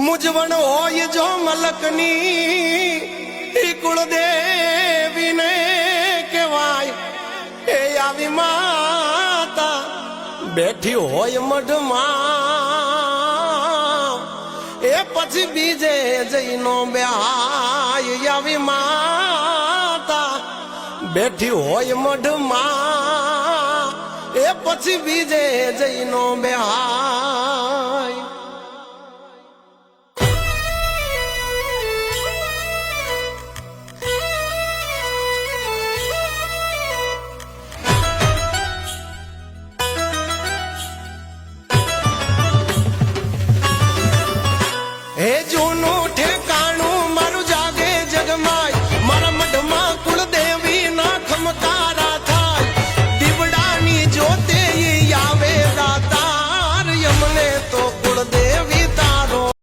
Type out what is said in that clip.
મુજવણ હોય જો મલકની કુળદેવીને કહેવાય એ આવી માતા બેઠી હોય મઢમાં એ પછી બીજે જઈનો બેહાય આવી માતા બેઠી હોય મઢમાં એ પછી બીજે જઈનો બેહાય હે જૂનું